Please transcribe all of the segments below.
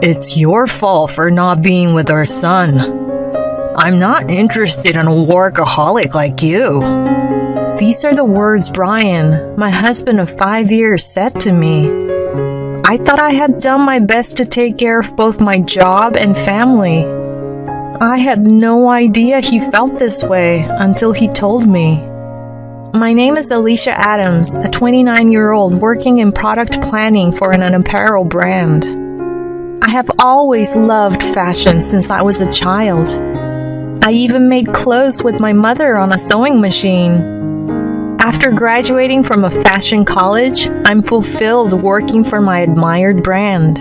It's your fault for not being with our son. I'm not interested in a workaholic like you. These are the words Brian, my husband of 5 years, said to me. I thought I had done my best to take care of both my job and family. I had no idea he felt this way until he told me. My name is Alicia Adams, a 29-year-old working in product planning for an apparel brand. I have always loved fashion since I was a child. I even made clothes with my mother on a sewing machine. After graduating from a fashion college, I'm fulfilled working for my admired brand.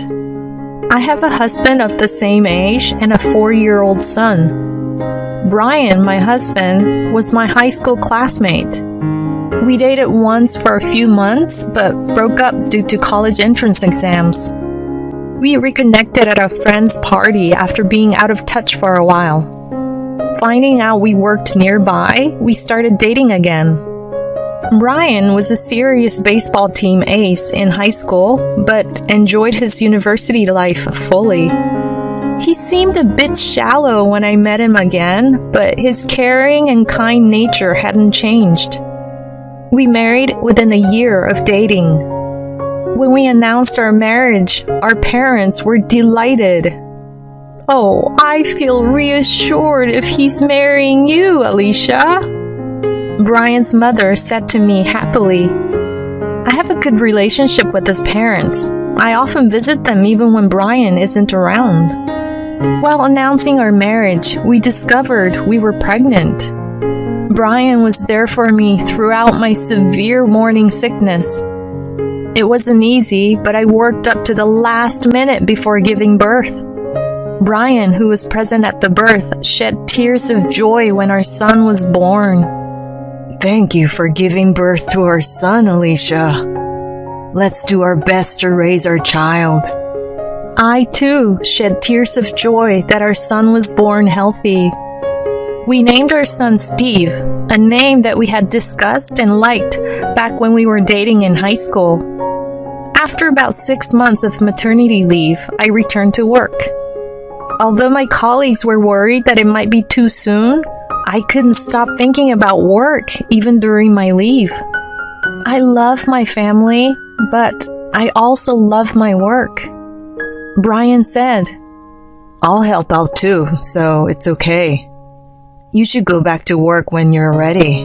I have a husband of the same age and a 4-year-old son. Brian, my husband, was my high school classmate. We dated once for a few months, but broke up due to college entrance exams. We reconnected at a friend's party after being out of touch for a while. Finding out we worked nearby, we started dating again. Brian was a serious baseball team ace in high school, but enjoyed his university life fully. He seemed a bit shallow when I met him again, but his caring and kind nature hadn't changed. We married within a year of dating. When we announced our marriage, our parents were delighted. Oh, I feel reassured if he's marrying you, Alicia, Brian's mother said to me happily. I have a good relationship with his parents. I often visit them even when Brian isn't around. While announcing our marriage, we discovered we were pregnant. Brian was there for me throughout my severe morning sickness. It wasn't easy, but I worked up to the last minute before giving birth. Brian, who was present at the birth, shed tears of joy when our son was born. Thank you for giving birth to our son, Alicia. Let's do our best to raise our child. I, too, shed tears of joy that our son was born healthy. We named our son Steve, a name that we had discussed and liked back when we were dating in high school. After about 6 months of maternity leave, I returned to work. Although my colleagues were worried that it might be too soon, I couldn't stop thinking about work even during my leave. I love my family, but I also love my work. Brian said, I'll help out too, so it's okay. You should go back to work when you're ready.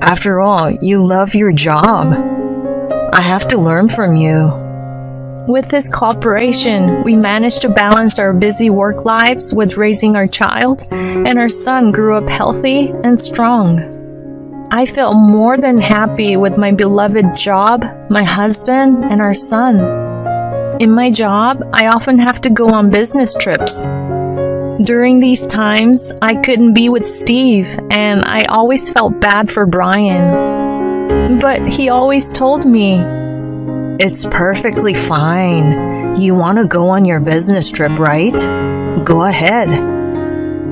After all, you love your job. I have to learn from you. With his cooperation, we managed to balance our busy work lives with raising our child, and our son grew up healthy and strong. I felt more than happy with my beloved job, my husband, and our son. In my job, I often have to go on business trips. During these times, I couldn't be with Steve, and I always felt bad for Brian. But he always told me, It's perfectly fine. You want to go on your business trip, right? Go ahead.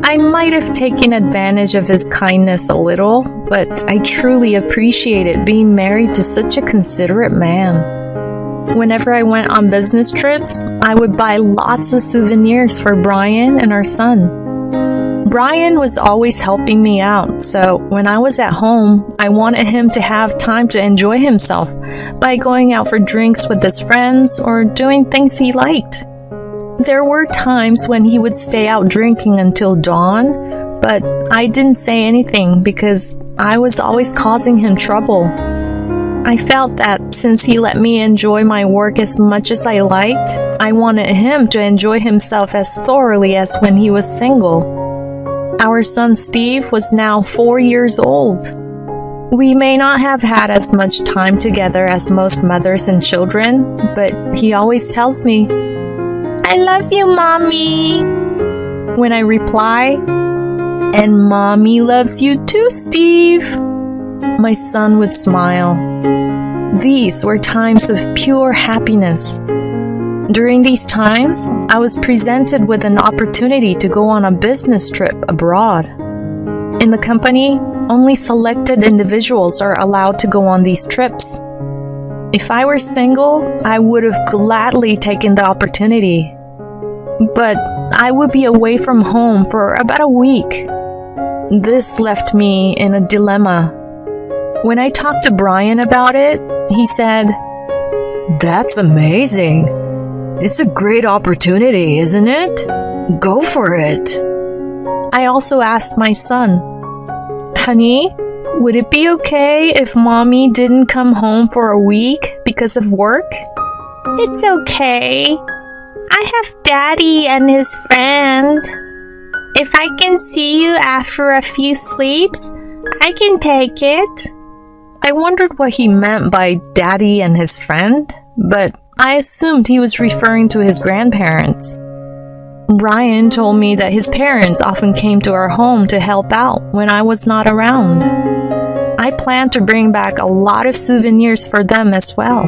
I might have taken advantage of his kindness a little, but I truly appreciated being married to such a considerate man. Whenever I went on business trips, I would buy lots of souvenirs for Brian and our son. Brian was always helping me out, so when I was at home, I wanted him to have time to enjoy himself by going out for drinks with his friends or doing things he liked. There were times when he would stay out drinking until dawn, but I didn't say anything because I was always causing him trouble. I felt that since he let me enjoy my work as much as I liked, I wanted him to enjoy himself as thoroughly as when he was single. Our son Steve was now 4 years old. We may not have had as much time together as most mothers and children, but he always tells me, "I love you, Mommy." When I reply, "And Mommy loves you too, Steve," my son would smile. These were times of pure happiness. During these times, I was presented with an opportunity to go on a business trip abroad. In the company, only selected individuals are allowed to go on these trips. If I were single, I would have gladly taken the opportunity. but I would be away from home for about a week. This left me in a dilemma. When I talked to Brian about it, he said, That's amazing. It's a great opportunity, isn't it? Go for it. I also asked my son, Honey, would it be okay if Mommy didn't come home for a week because of work? It's okay. I have Daddy and his friend. If I can see you after a few sleeps, I can take it. I wondered what he meant by Daddy and his friend, but I assumed he was referring to his grandparents. Brian told me that his parents often came to our home to help out when I was not around. I planned to bring back a lot of souvenirs for them as well.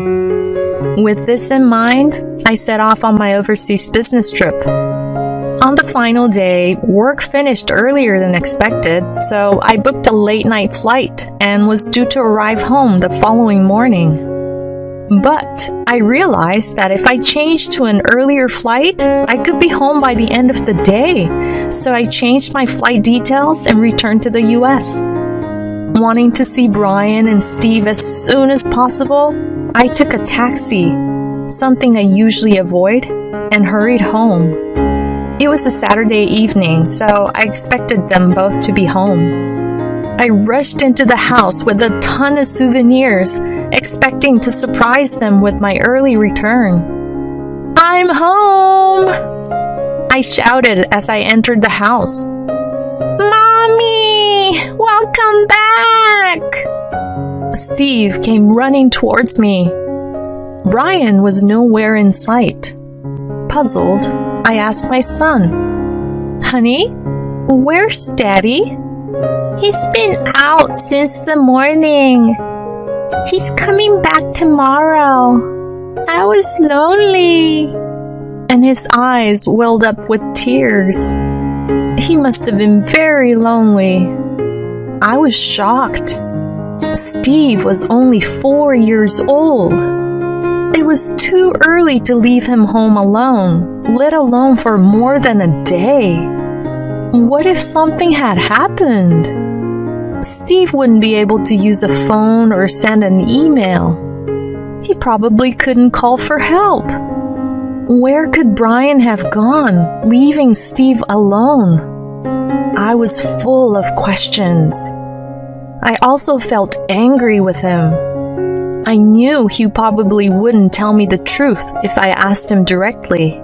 With this in mind, I set off on my overseas business trip. On the final day, work finished earlier than expected, so I booked a late-night flight and was due to arrive home the following morning. But I realized that if I changed to an earlier flight, I could be home by the end of the day, so I changed my flight details and returned to the US. Wanting to see Brian and Steve as soon as possible, I took a taxi, something I usually avoid, and hurried home. It was a Saturday evening, so I expected them both to be home. I rushed into the house with a ton of souvenirs, expecting to surprise them with my early return. I'm home! I shouted as I entered the house. Mommy! Welcome back! Steve came running towards me. Brian was nowhere in sight. Puzzled, I asked my son, Honey, where's Daddy? He's been out since the morning. He's coming back tomorrow. I was lonely. And his eyes welled up with tears. He must have been very lonely. I was shocked. Steve was only 4 years old. It was too early to leave him home alone, let alone for more than a day. What if something had happened? Steve wouldn't be able to use a phone or send an email. He probably couldn't call for help. Where could Brian have gone, leaving Steve alone? I was full of questions. I also felt angry with him. I knew he probably wouldn't tell me the truth if I asked him directly.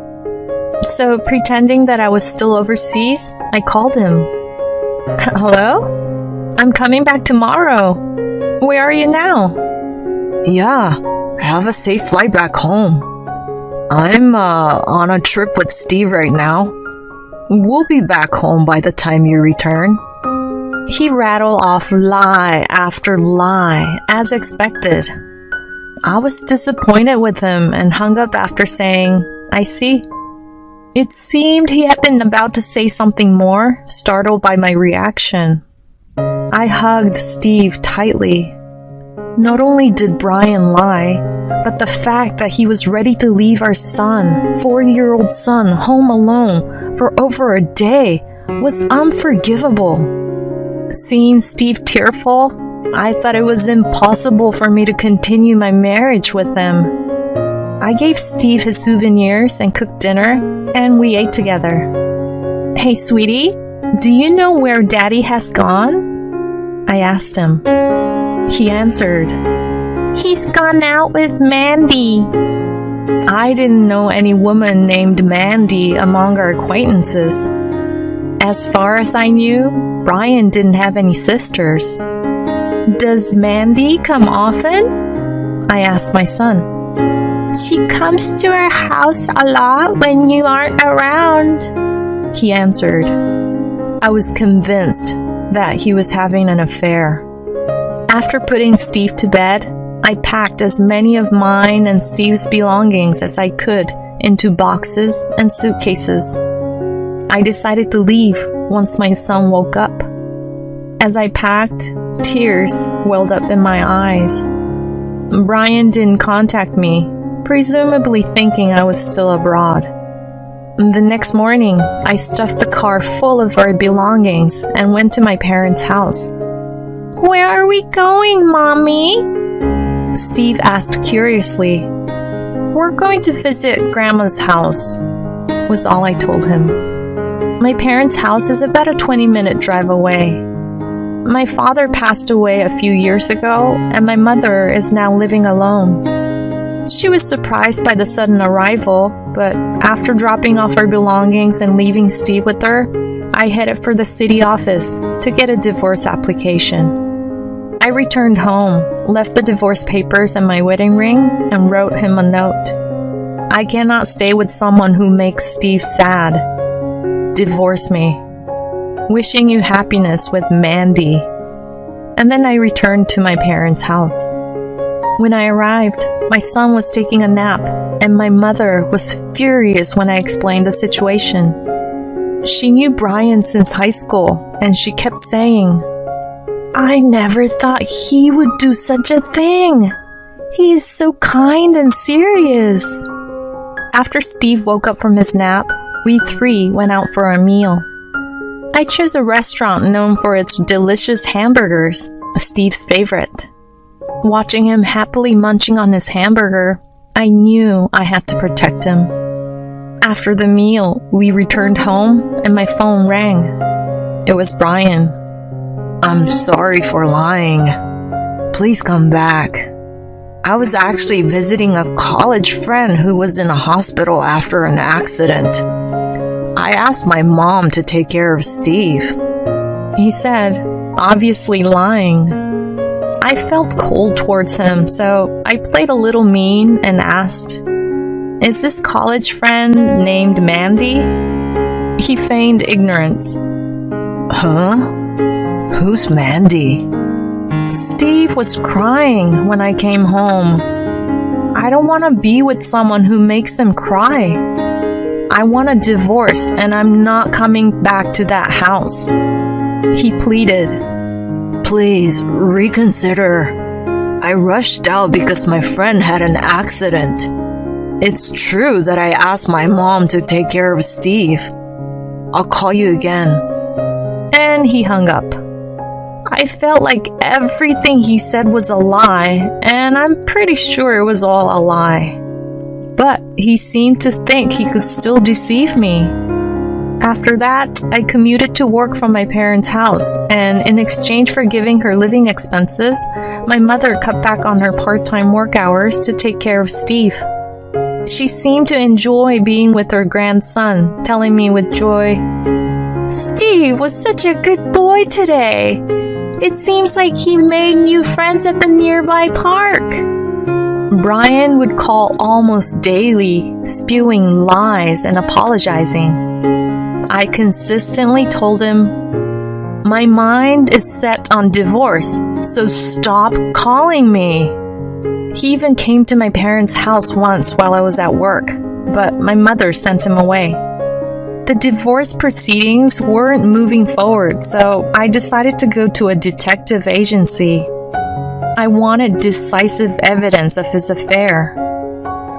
So, pretending that I was still overseas, I called him. Hello? I'm coming back tomorrow. Where are you now? Yeah, have a safe flight back home. I'm on a trip with Steve right now. We'll be back home by the time you return. He rattled off lie after lie, as expected. I was disappointed with him and hung up after saying, I see. It seemed he had been about to say something more, startled by my reaction. I hugged Steve tightly. Not only did Brian lie, but the fact that he was ready to leave our son, 4-year-old son, home alone for over a day was unforgivable. Seeing Steve tearful, I thought it was impossible for me to continue my marriage with him. I gave Steve his souvenirs and cooked dinner, and we ate together. Hey, sweetie, do you know where Daddy has gone? I asked him. He answered, He's gone out with Mandy. I didn't know any woman named Mandy among our acquaintances. As far as I knew, Brian didn't have any sisters. Does Mandy come often? I asked my son. She comes to our house a lot when you aren't around, he answered. I was convinced that he was having an affair. After putting Steve to bed, I packed as many of mine and Steve's belongings as I could into boxes and suitcases. I decided to leave once my son woke up. As I packed, tears welled up in my eyes. Brian didn't contact me, presumably thinking I was still abroad. The next morning, I stuffed the car full of our belongings and went to my parents' house. Where are we going, Mommy? Steve asked curiously. We're going to visit Grandma's house, was all I told him. My parents' house is about a 20-minute drive away. My father passed away a few years ago, and my mother is now living alone. She was surprised by the sudden arrival, but after dropping off our belongings and leaving Steve with her, I headed for the city office to get a divorce application. I returned home, left the divorce papers and my wedding ring, and wrote him a note. I cannot stay with someone who makes Steve sad. Divorce me. Wishing you happiness with Mandy. And then I returned to my parents' house. When I arrived, my son was taking a nap, and my mother was furious when I explained the situation. She knew Brian since high school, and she kept saying, I never thought he would do such a thing. He is so kind and serious. After Steve woke up from his nap, we three went out for a meal. I chose a restaurant known for its delicious hamburgers, Steve's favorite. Watching him happily munching on his hamburger, I knew I had to protect him. After the meal, we returned home and my phone rang. It was Brian. I'm sorry for lying. Please come back. I was actually visiting a college friend who was in a hospital after an accident. I asked my mom to take care of Steve, he said, obviously lying. I felt cold towards him, so I played a little mean and asked, Is this college friend named Mandy? He feigned ignorance. Huh? Who's Mandy? Steve was crying when I came home. I don't want to be with someone who makes him cry. I want a divorce and I'm not coming back to that house. He pleaded. Please reconsider. I rushed out because my friend had an accident. It's true that I asked my mom to take care of Steve. I'll call you again. And he hung up. I felt like everything he said was a lie, and I'm pretty sure it was all a lie. But he seemed to think he could still deceive me. After that, I commuted to work from my parents' house, and in exchange for giving her living expenses, my mother cut back on her part-time work hours to take care of Steve. She seemed to enjoy being with her grandson, telling me with joy, Steve was such a good boy today. It seems like he made new friends at the nearby park. Brian would call almost daily, spewing lies and apologizing. I consistently told him, my mind is set on divorce, so stop calling me. He even came to my parents' house once while I was at work, but my mother sent him away. The divorce proceedings weren't moving forward, so I decided to go to a detective agency. I wanted decisive evidence of his affair.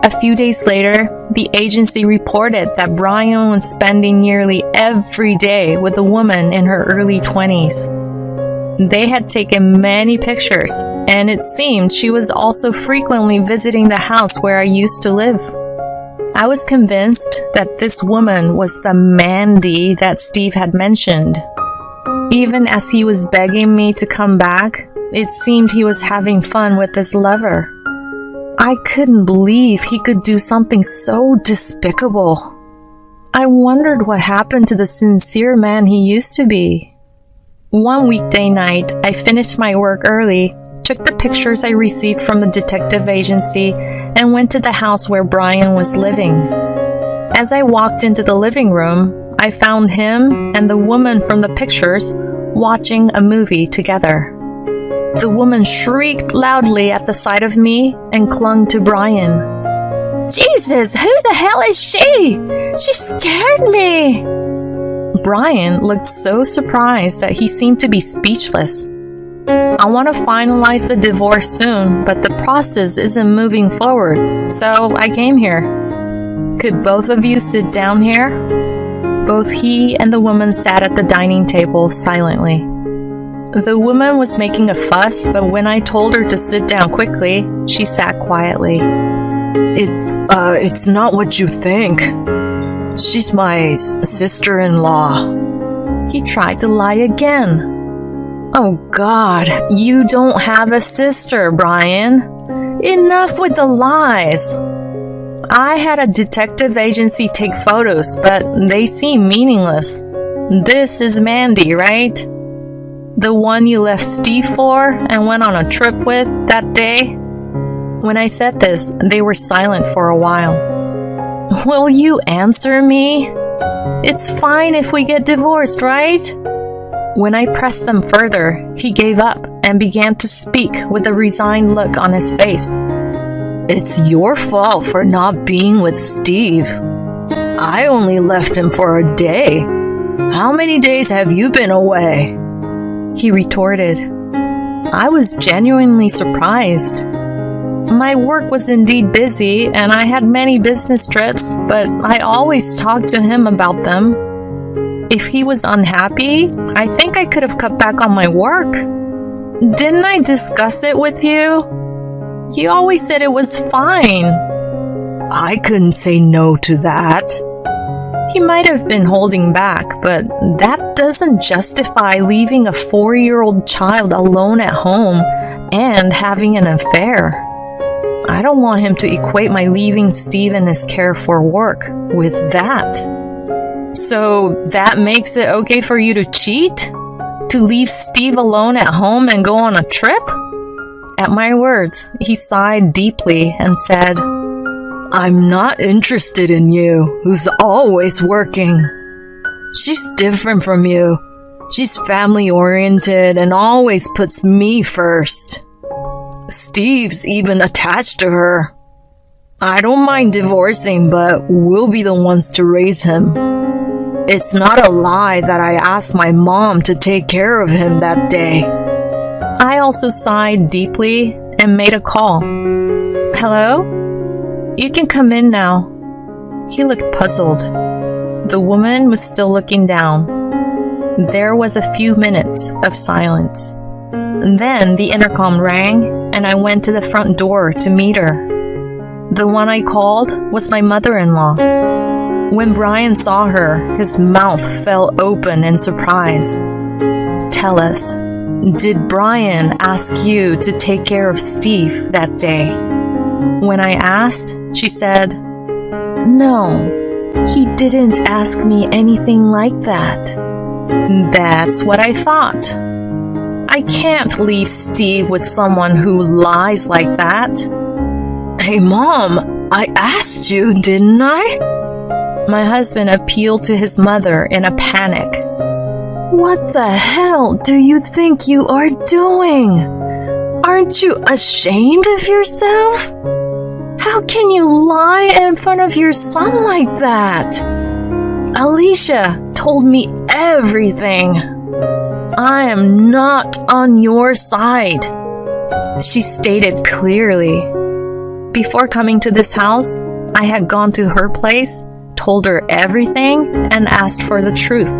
A few days later, the agency reported that Brian was spending nearly every day with a woman in her early 20s. They had taken many pictures, and it seemed she was also frequently visiting the house where I used to live. I was convinced that this woman was the Mandy that Steve had mentioned. Even as he was begging me to come back, it seemed he was having fun with his lover. I couldn't believe he could do something so despicable. I wondered what happened to the sincere man he used to be. One weekday night, I finished my work early, took the pictures I received from the detective agency, and went to the house where Brian was living. As I walked into the living room, I found him and the woman from the pictures watching a movie together. The woman shrieked loudly at the sight of me and clung to Brian. Jesus, who the hell is she? She scared me. Brian looked so surprised that he seemed to be speechless. I want to finalize the divorce soon, but the process isn't moving forward, so I came here. Could both of you sit down here? Both he and the woman sat at the dining table silently. The woman was making a fuss, but when I told her to sit down quickly, she sat quietly. It's not what you think. She's my sister-in-law. He tried to lie again. Oh God, you don't have a sister, Brian. Enough with the lies. I had a detective agency take photos, but they seem meaningless. This is Mandy, right? The one you left Steve for and went on a trip with that day? When I said this, they were silent for a while. Will you answer me? It's fine if we get divorced, right? When I pressed them further, he gave up and began to speak with a resigned look on his face. It's your fault for not being with Steve. I only left him for a day. How many days have you been away? He retorted. I was genuinely surprised. My work was indeed busy and I had many business trips, but I always talked to him about them. If he was unhappy, I think I could have cut back on my work. Didn't I discuss it with you? You always said it was fine. I couldn't say no to that. He might have been holding back, but that doesn't justify leaving a 4-year-old child alone at home and having an affair. I don't want him to equate my leaving Steve and his care for work with that. So that makes it okay for you to cheat? To leave Steve alone at home and go on a trip? At my words, he sighed deeply and said, I'm not interested in you, who's always working. She's different from you. She's family-oriented and always puts me first. Steve's even attached to her. I don't mind divorcing, but we'll be the ones to raise him. It's not a lie that I asked my mom to take care of him that day. I also sighed deeply and made a call. Hello? You can come in now. He looked puzzled. The woman was still looking down. There was a few minutes of silence. Then the intercom rang and I went to the front door to meet her. The one I called was my mother-in-law. When Brian saw her, his mouth fell open in surprise. Tell us, did Brian ask you to take care of Steve that day? When I asked, she said, No, he didn't ask me anything like that. That's what I thought. I can't leave Steve with someone who lies like that. Hey, Mom, I asked you, didn't I? My husband appealed to his mother in a panic. What the hell do you think you are doing? Aren't you ashamed of yourself? How can you lie in front of your son like that? Alicia told me everything. I am not on your side, she stated clearly. Before coming to this house, I had gone to her place, told her everything, and asked for the truth.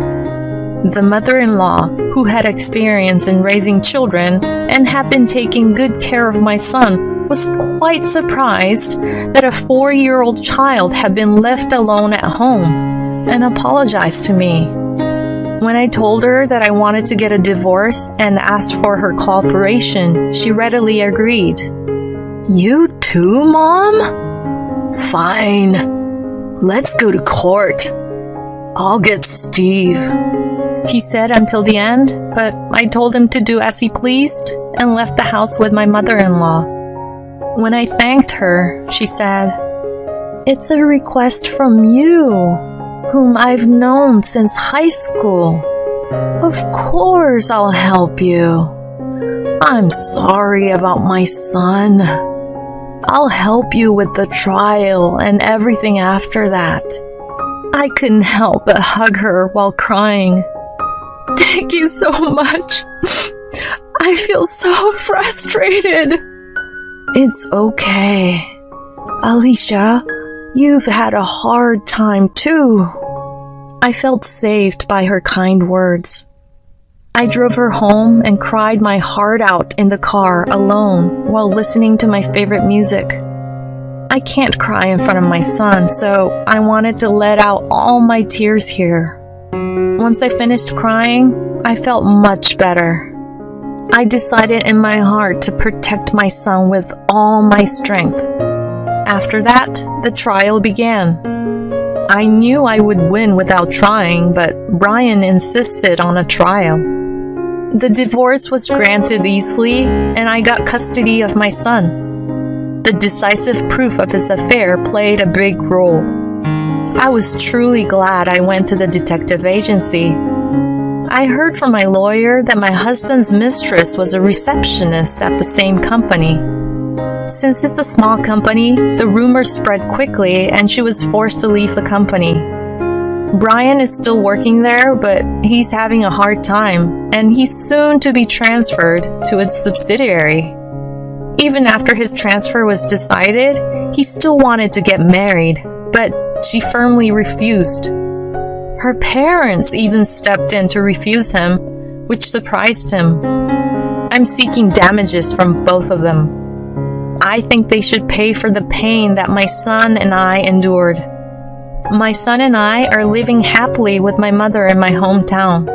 The mother-in-law, who had experience in raising children and had been taking good care of my son, was quite surprised that a 4-year-old child had been left alone at home and apologized to me. When I told her that I wanted to get a divorce and asked for her cooperation, she readily agreed. You too, Mom? Fine. Let's go to court. I'll get Steve, he said until the end, but I told him to do as he pleased and left the house with my mother-in-law. When I thanked her, she said, It's a request from you, whom I've known since high school. Of course I'll help you. I'm sorry about my son. I'll help you with the trial and everything after that. I couldn't help but hug her while crying. Thank you so much. I feel so frustrated. It's okay. Alicia, You've had a hard time too. I felt saved by her kind words. I drove her home and cried my heart out in the car alone while listening to my favorite music. I can't cry in front of my son, so I wanted to let out all my tears here. Once I finished crying, I felt much better. I decided in my heart to protect my son with all my strength. After that, the trial began. I knew I would win without trying, but Brian insisted on a trial. The divorce was granted easily, and I got custody of my son. The decisive proof of his affair played a big role. I was truly glad I went to the detective agency. I heard from my lawyer that my husband's mistress was a receptionist at the same company. Since it's a small company, the rumors spread quickly and she was forced to leave the company. Brian is still working there, but he's having a hard time, and he's soon to be transferred to a subsidiary. Even after his transfer was decided, he still wanted to get married, but she firmly refused. Her parents even stepped in to refuse him, which surprised him. I'm seeking damages from both of them. I think they should pay for the pain that my son and I endured. My son and I are living happily with my mother in my hometown.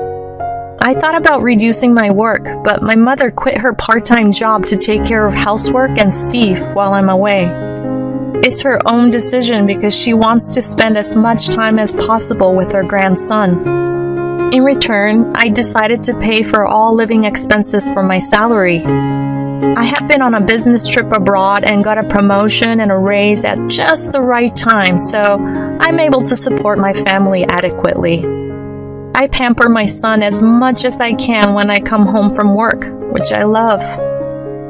I thought about reducing my work, but my mother quit her part-time job to take care of housework and Steve while I'm away. It's her own decision because she wants to spend as much time as possible with her grandson. In return, I decided to pay for all living expenses from my salary. I have been on a business trip abroad and got a promotion and a raise at just the right time, so I'm able to support my family adequately. I pamper my son as much as I can when I come home from work, which I love.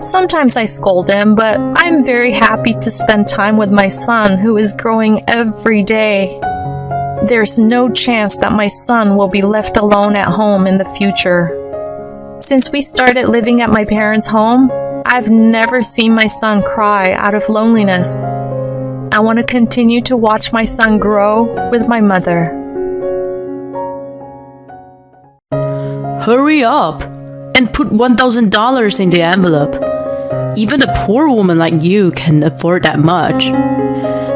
Sometimes I scold him, but I'm very happy to spend time with my son who is growing every day. There's no chance that my son will be left alone at home in the future. Since we started living at my parents' home, I've never seen my son cry out of loneliness. I want to continue to watch my son grow with my mother. Hurry up and put $1,000 in the envelope. Even a poor woman like you can afford that much.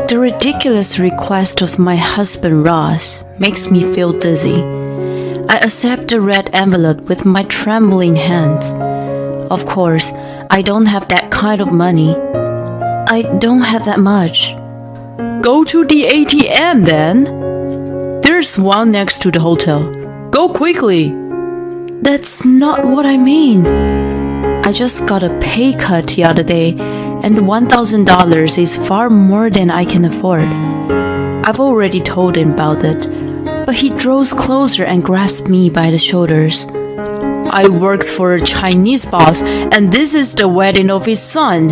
The ridiculous request of my husband Ross makes me feel dizzy. I accept the red envelope with my trembling hands. Of course, I don't have that kind of money. I don't have that much. Go to the ATM then. There's one next to the hotel. Go quickly. That's not what I mean. I just got a pay cut the other day, and $1,000 is far more than I can afford. I've already told him about it, but he draws closer and grabs me by the shoulders. I worked for a Chinese boss, and this is the wedding of his son.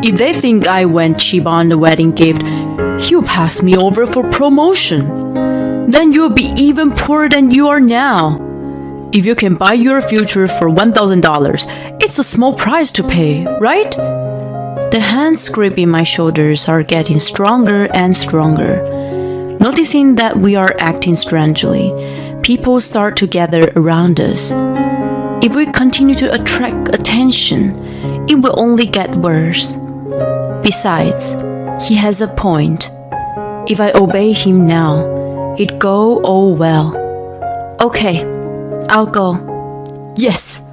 If they think I went cheap on the wedding gift, he'll pass me over for promotion. Then you'll be even poorer than you are now. If you can buy your future for $1,000, it's a small price to pay, right? The hands gripping my shoulders are getting stronger and stronger. Noticing that we are acting strangely, people start to gather around us. If we continue to attract attention, it will only get worse. Besides, he has a point. If I obey him now, it'd go all well. Okay, I'll go. Yes.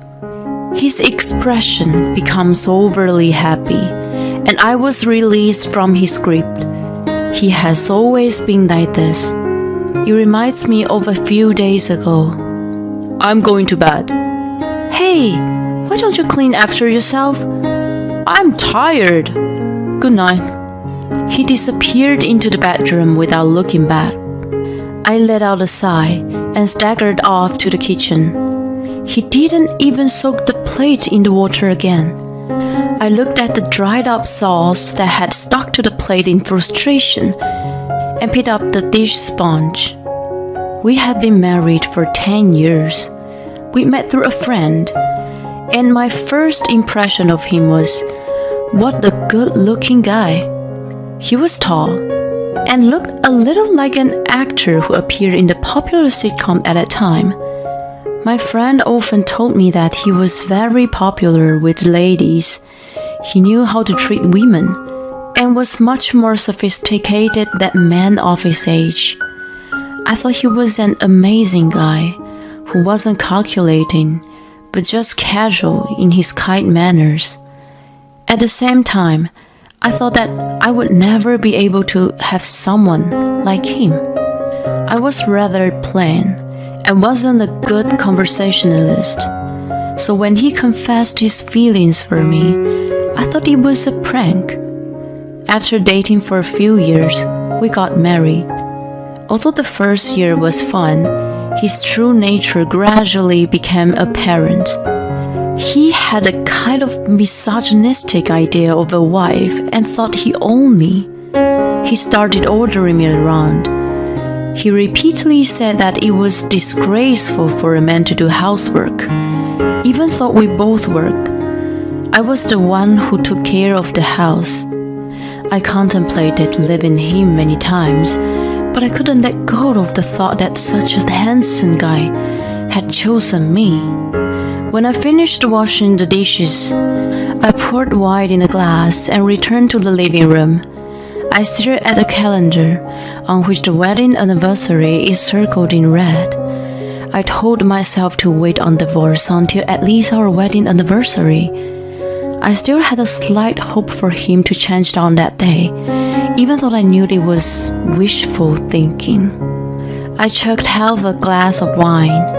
His expression becomes overly happy, and I was released from his grip. He has always been like this. It reminds me of a few days ago. I'm going to bed. Hey, why don't you clean after yourself? I'm tired. Good night. He disappeared into the bedroom without looking back. I let out a sigh and staggered off to the kitchen. He didn't even soak the plate in the water again. I looked at the dried up sauce that had stuck to the plate in frustration and picked up the dish sponge. We had been married for 10 years. We met through a friend, and my first impression of him was, what a good-looking guy. He was tall, and looked a little like an actor who appeared in the popular sitcom at that time. My friend often told me that he was very popular with ladies. He knew how to treat women and was much more sophisticated than men of his age. I thought he was an amazing guy who wasn't calculating, but just casual in his kind manners. At the same time, I thought that I would never be able to have someone like him. I was rather plain and wasn't a good conversationalist. So when he confessed his feelings for me, I thought it was a prank. After dating for a few years, we got married. Although the first year was fun, his true nature gradually became apparent. He had a kind of misogynistic idea of a wife and thought he owned me. He started ordering me around. He repeatedly said that it was disgraceful for a man to do housework, even though we both worked. I was the one who took care of the house. I contemplated leaving him many times, but I couldn't let go of the thought that such a handsome guy had chosen me. When I finished washing the dishes, I poured wine in a glass and returned to the living room. I stared at the calendar on which the wedding anniversary is circled in red. I told myself to wait on divorce until at least our wedding anniversary. I still had a slight hope for him to change on that day, even though I knew it was wishful thinking. I chugged half a glass of wine.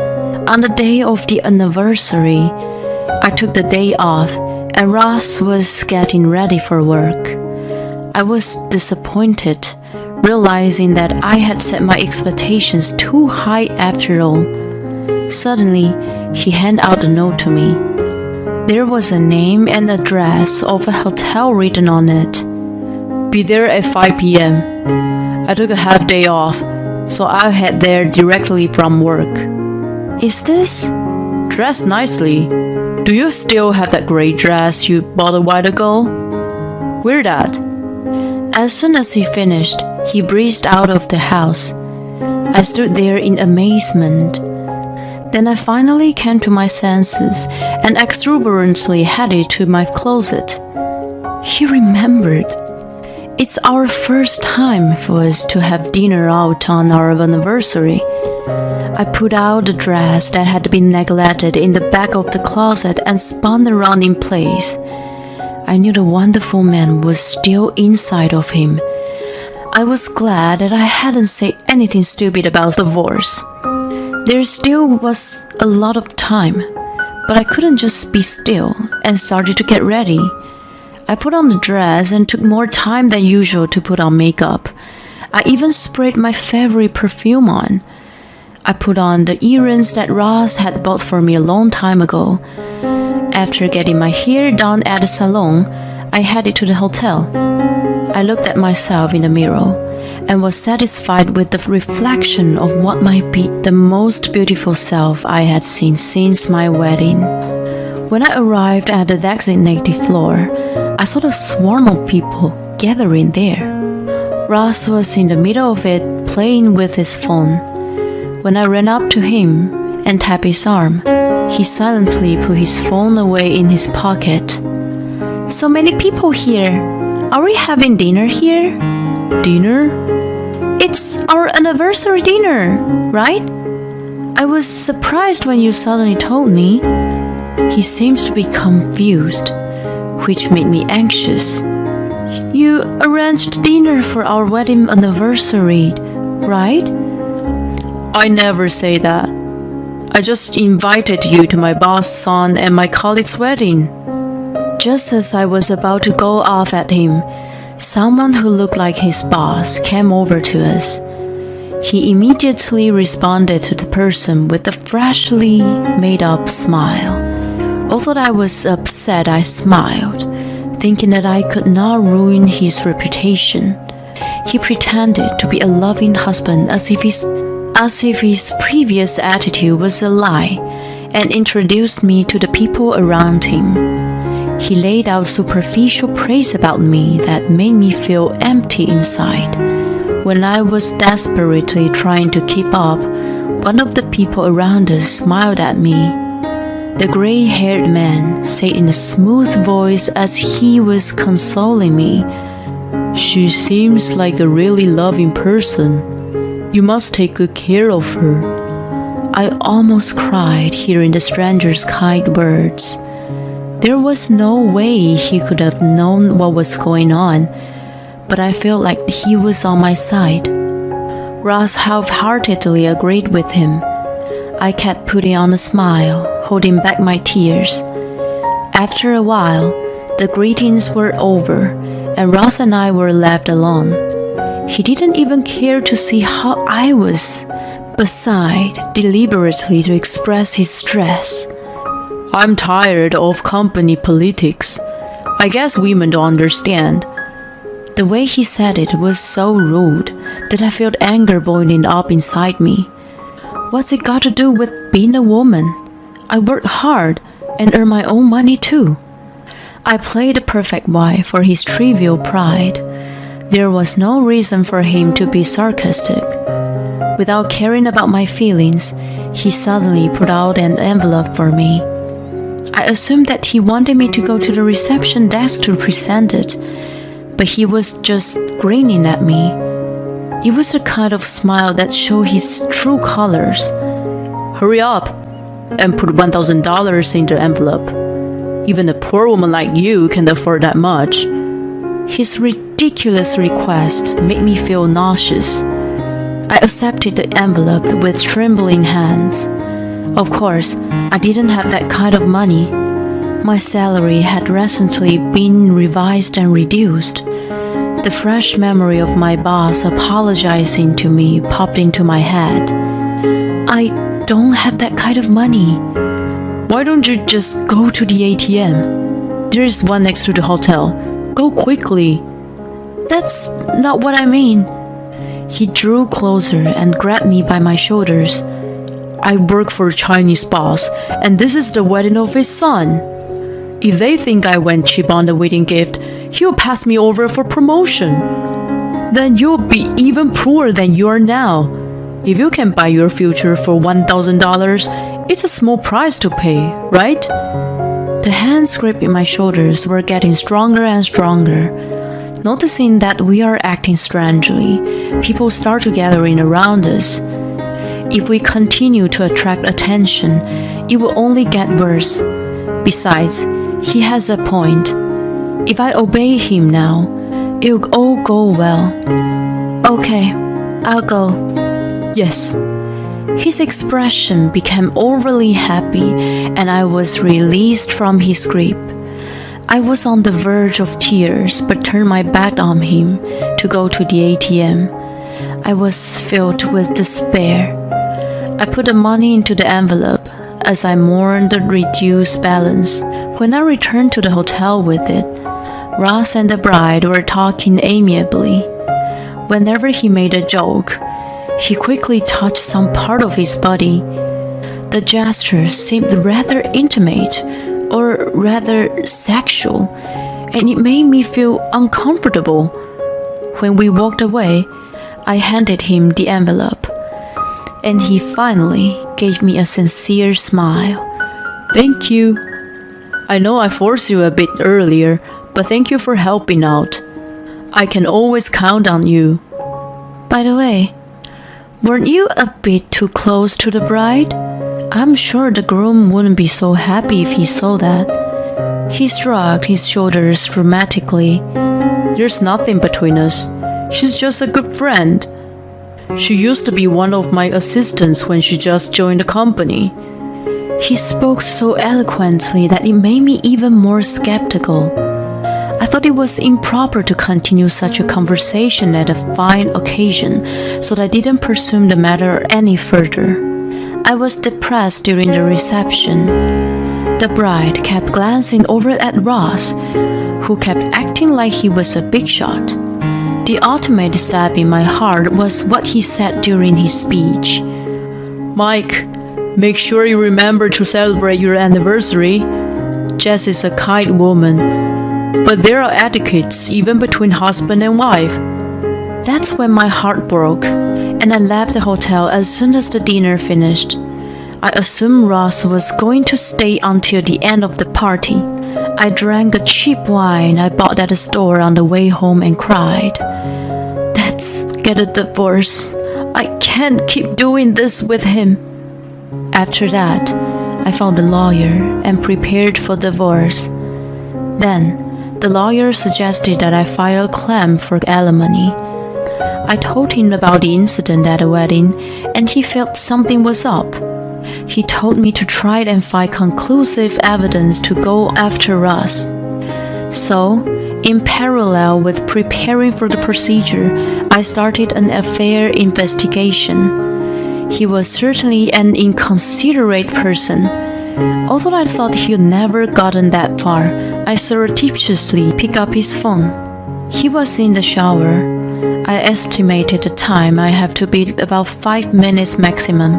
On the day of the anniversary, I took the day off and Ross was getting ready for work. I was disappointed, realizing that I had set my expectations too high after all. Suddenly, he handed out a note to me. There was a name and address of a hotel written on it. Be there at 5 p.m. I took a half day off, so I'll head there directly from work. Is this? Dress nicely. Do you still have that gray dress you bought a while ago? Wear that. As soon as he finished, he breezed out of the house. I stood there in amazement. Then I finally came to my senses and exuberantly headed to my closet. He remembered. It's our first time for us to have dinner out on our anniversary. I put out the dress that had been neglected in the back of the closet and spun around in place. I knew the wonderful man was still inside of him. I was glad that I hadn't said anything stupid about divorce. There still was a lot of time, but I couldn't just be still and started to get ready. I put on the dress and took more time than usual to put on makeup. I even sprayed my favorite perfume on. I put on the earrings that Ross had bought for me a long time ago. After getting my hair done at the salon, I headed to the hotel. I looked at myself in the mirror and was satisfied with the reflection of what might be the most beautiful self I had seen since my wedding. When I arrived at the designated floor, I saw a swarm of people gathering there. Ross was in the middle of it, playing with his phone. When I ran up to him and tapped his arm, he silently put his phone away in his pocket. So many people here. Are we having dinner here? Dinner? It's our anniversary dinner, right? I was surprised when you suddenly told me. He seems to be confused, which made me anxious. You arranged dinner for our wedding anniversary, right? I never say that. I just invited you to my boss' son and my colleague's wedding. Just as I was about to go off at him, someone who looked like his boss came over to us. He immediately responded to the person with a freshly made-up smile. Although I was upset, I smiled, thinking that I could not ruin his reputation. He pretended to be a loving husband as if his previous attitude was a lie, and introduced me to the people around him. He laid out superficial praise about me that made me feel empty inside. When I was desperately trying to keep up, one of the people around us smiled at me. The gray-haired man said in a smooth voice as he was consoling me, "She seems like a really loving person. You must take good care of her." I almost cried hearing the stranger's kind words. There was no way he could have known what was going on, but I felt like he was on my side. Ross half-heartedly agreed with him. I kept putting on a smile, holding back my tears. After a while, the greetings were over, and Ross and I were left alone. He didn't even care to see how I was, but sighed deliberately to express his stress. "I'm tired of company politics. I guess women don't understand." The way he said it was so rude that I felt anger boiling up inside me. What's it got to do with being a woman? I work hard and earn my own money too. I played the perfect wife for his trivial pride. There was no reason for him to be sarcastic. Without caring about my feelings, he suddenly put out an envelope for me. I assumed that he wanted me to go to the reception desk to present it, but he was just grinning at me. It was the kind of smile that showed his true colors. "Hurry up and put $1,000 in the envelope. Even a poor woman like you can afford that much." His ridiculous request made me feel nauseous. I accepted the envelope with trembling hands. Of course, I didn't have that kind of money. My salary had recently been revised and reduced. The fresh memory of my boss apologizing to me popped into my head. "I don't have that kind of money." "Why don't you just go to the ATM? There is one next to the hotel. Go quickly." "That's not what I mean." He drew closer and grabbed me by my shoulders. "I work for a Chinese boss, and this is the wedding of his son. If they think I went cheap on the wedding gift, he'll pass me over for promotion. Then you'll be even poorer than you are now. If you can buy your future for $1,000, it's a small price to pay, right?" The hands gripping my shoulders were getting stronger and stronger. Noticing that we are acting strangely, people start to gather in around us. If we continue to attract attention, it will only get worse. Besides, he has a point. If I obey him now, it'll all go well. "Okay, I'll go." "Yes." His expression became overly happy, and I was released from his grip. I was on the verge of tears, but turned my back on him to go to the ATM. I was filled with despair. I put the money into the envelope as I mourned the reduced balance. When I returned to the hotel with it, Ross and the bride were talking amiably. Whenever he made a joke, he quickly touched some part of his body. The gesture seemed rather intimate, or rather sexual, and it made me feel uncomfortable. When we walked away, I handed him the envelope, and he finally gave me a sincere smile. "Thank you. I know I forced you a bit earlier, but thank you for helping out. I can always count on you." "By the way, weren't you a bit too close to the bride? I'm sure the groom wouldn't be so happy if he saw that." He shrugged his shoulders dramatically. "There's nothing between us. She's just a good friend. She used to be one of my assistants when she just joined the company." He spoke so eloquently that it made me even more skeptical. I thought it was improper to continue such a conversation at a fine occasion, so I didn't pursue the matter any further. I was depressed during the reception. The bride kept glancing over at Ross, who kept acting like he was a big shot. The ultimate stab in my heart was what he said during his speech. "Mike, make sure you remember to celebrate your anniversary. Jess is a kind woman, but there are etiquettes even between husband and wife. That's when my heart broke, and I left the hotel as soon as the dinner finished. I assumed Ross was going to stay until the end of the party. I drank a cheap wine I bought at a store on the way home and cried. Let's get a divorce. I can't keep doing this with him. After that, I found a lawyer and prepared for divorce. Then, the lawyer suggested that I file a claim for alimony. I told him about the incident at the wedding, and he felt something was up. He told me to try and find conclusive evidence to go after Ross. So, in parallel with preparing for the procedure, I started an affair investigation. He was certainly an inconsiderate person. Although I thought he'd never gotten that far, I surreptitiously picked up his phone. He was in the shower. I estimated the time I have to be about 5 minutes maximum.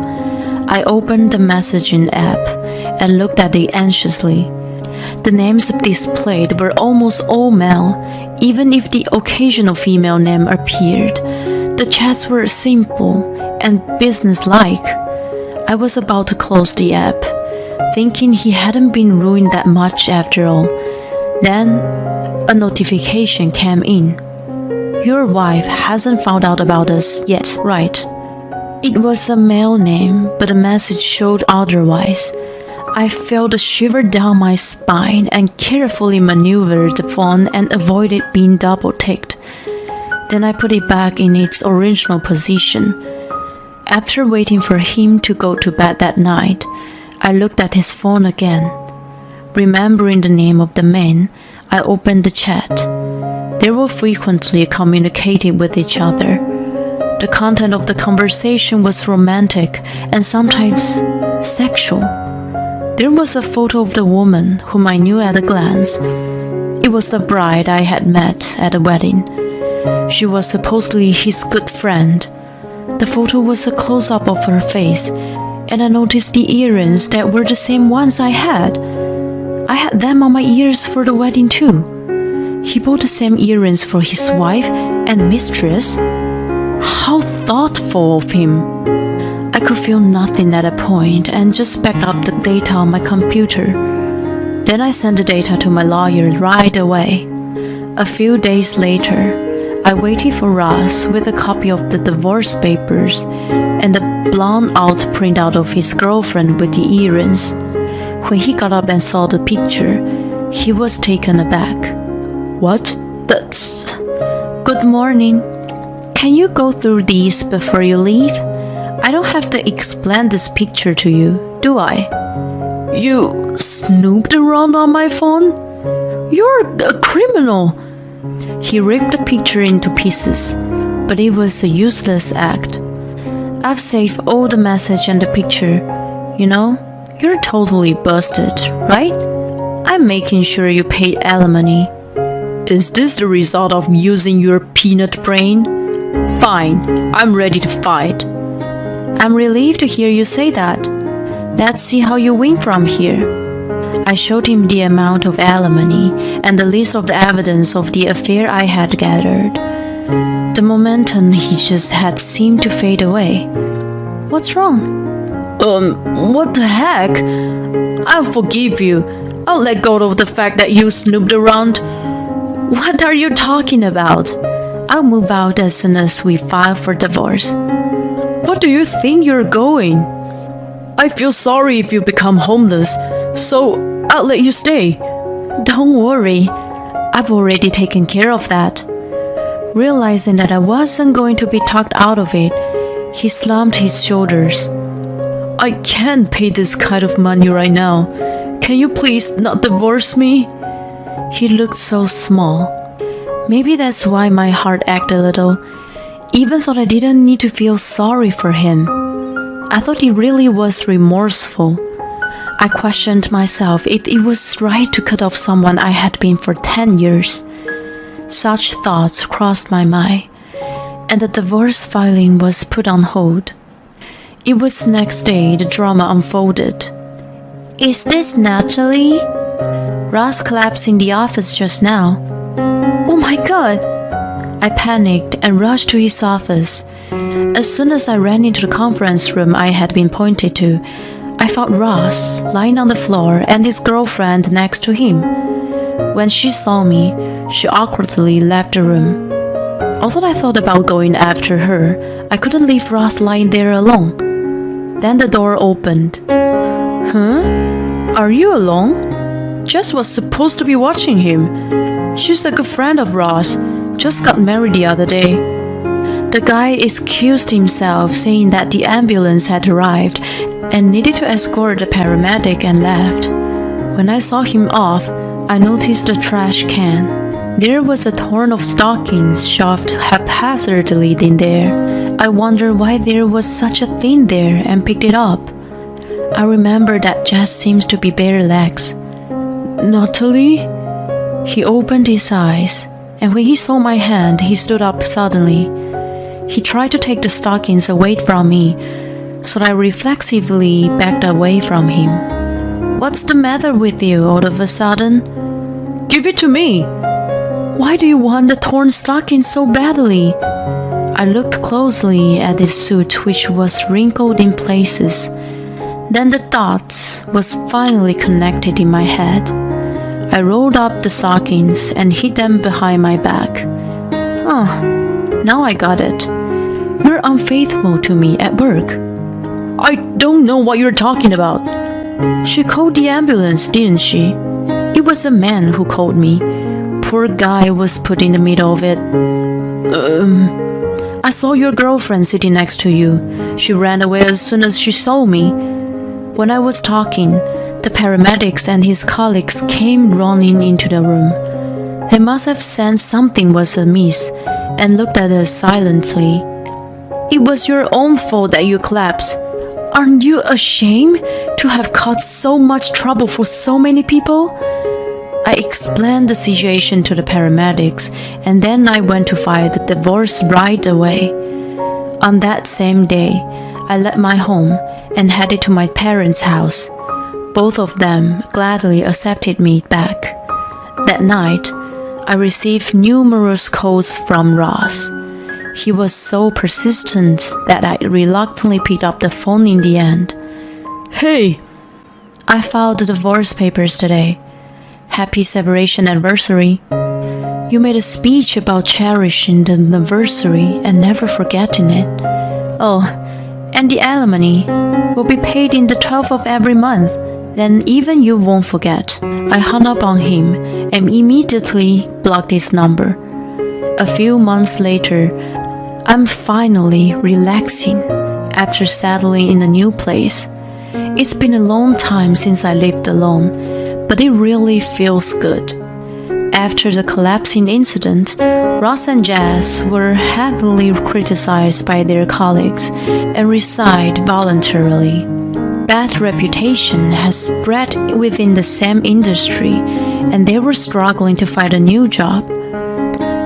I opened the messaging app and looked at it anxiously. The names displayed were almost all male, even if the occasional female name appeared. The chats were simple and businesslike. I was about to close the app, thinking he hadn't been ruined that much after all. Then, a notification came in. Your wife hasn't found out about us yet, right? It was a male name, but the message showed otherwise. I felt a shiver down my spine and carefully maneuvered the phone and avoided being double-ticked. Then I put it back in its original position. After waiting for him to go to bed that night, I looked at his phone again. Remembering the name of the man, I opened the chat. They were frequently communicating with each other. The content of the conversation was romantic and sometimes sexual. There was a photo of the woman whom I knew at a glance. It was the bride I had met at the wedding. She was supposedly his good friend. The photo was a close-up of her face, and I noticed the earrings that were the same ones I had. I had them on my ears for the wedding too. He bought the same earrings for his wife and mistress. How thoughtful of him. I could feel nothing at that point and just backed up the data on my computer. Then I sent the data to my lawyer right away. A few days later, I waited for Ross with a copy of the divorce papers and the blown-out printout of his girlfriend with the earrings. When he got up and saw the picture, he was taken aback. What? That's... Good morning. Can you go through these before you leave? I don't have to explain this picture to you, do I? You snooped around on my phone? You're a criminal! He ripped the picture into pieces, but it was a useless act. I've saved all the message and the picture. You know, you're totally busted, right? I'm making sure you paid alimony. Is this the result of using your peanut brain? Fine, I'm ready to fight. I'm relieved to hear you say that. Let's see how you win from here. I showed him the amount of alimony and the list of the evidence of the affair I had gathered. The momentum he just had seemed to fade away. What's wrong? What the heck? I'll forgive you. I'll let go of the fact that you snooped around. What are you talking about? I'll move out as soon as we file for divorce. What do you think you're going? I feel sorry if you become homeless, so I'll let you stay. Don't worry, I've already taken care of that. Realizing that I wasn't going to be talked out of it, he slumped his shoulders. I can't pay this kind of money right now. Can you please not divorce me? He looked so small. Maybe that's why my heart ached a little, even though I didn't need to feel sorry for him. I thought he really was remorseful. I questioned myself if it was right to cut off someone I had been for 10 years. Such thoughts crossed my mind, and the divorce filing was put on hold. It was the next day the drama unfolded. Is this Natalie? Ross collapsed in the office just now. Oh my god! I panicked and rushed to his office. As soon as I ran into the conference room I had been pointed to, I found Ross lying on the floor and his girlfriend next to him. When she saw me, she awkwardly left the room. Although I thought about going after her, I couldn't leave Ross lying there alone. Then the door opened. Huh? Are you alone? Jess was supposed to be watching him. She's a good friend of Ross. Just got married the other day. The guy excused himself, saying that the ambulance had arrived and needed to escort the paramedic, and left. When I saw him off, I noticed the trash can. There was a torn of stockings shoved haphazardly in there. I wondered why there was such a thing there and picked it up. I remember that Jess seems to be bare legs. Natalie? He opened his eyes, and when he saw my hand, he stood up suddenly. He tried to take the stockings away from me, so I reflexively backed away from him. What's the matter with you all of a sudden? Give it to me! Why do you want the torn stockings so badly? I looked closely at his suit, which was wrinkled in places. Then the dots was finally connected in my head. I rolled up the stockings and hid them behind my back. Now I got it. You're unfaithful to me at work. I don't know what you're talking about. She called the ambulance, didn't she? It was a man who called me. Poor guy was put in the middle of it. I saw your girlfriend sitting next to you. She ran away as soon as she saw me. When I was talking, the paramedics and his colleagues came running into the room. They must have sensed something was amiss and looked at us silently. It was your own fault that you collapsed. Aren't you ashamed to have caused so much trouble for so many people? I explained the situation to the paramedics, and then I went to file the divorce right away. On that same day, I left my home and headed to my parents' house. Both of them gladly accepted me back. That night, I received numerous calls from Ross. He was so persistent that I reluctantly picked up the phone in the end. Hey! I filed the divorce papers today. Happy separation anniversary. You made a speech about cherishing the anniversary and never forgetting it. Oh, and the alimony will be paid in the 12th of every month. Then even you won't forget. I hung up on him and immediately blocked his number. A few months later, I'm finally relaxing after settling in a new place. It's been a long time since I lived alone, but it really feels good. After the collapsing incident, Ross and Jess were heavily criticized by their colleagues and resigned voluntarily. Bad reputation has spread within the same industry, and they were struggling to find a new job.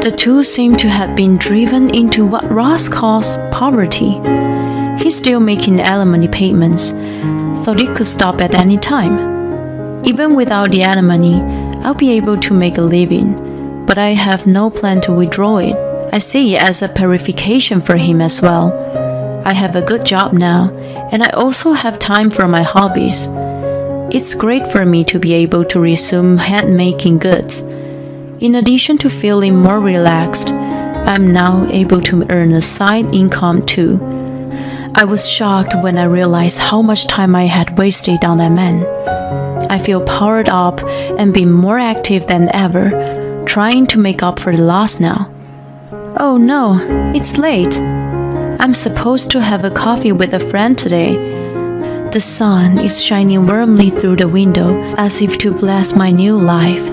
The two seem to have been driven into what Ross calls poverty. He's still making alimony payments, thought it could stop at any time. Even without the alimony, I'll be able to make a living, but I have no plan to withdraw it. I see it as a purification for him as well. I have a good job now, and I also have time for my hobbies. It's great for me to be able to resume hand-making goods. In addition to feeling more relaxed, I'm now able to earn a side income too. I was shocked when I realized how much time I had wasted on that man. I feel powered up and being more active than ever, trying to make up for the loss now. Oh no, it's late. I'm supposed to have a coffee with a friend today. The sun is shining warmly through the window as if to bless my new life.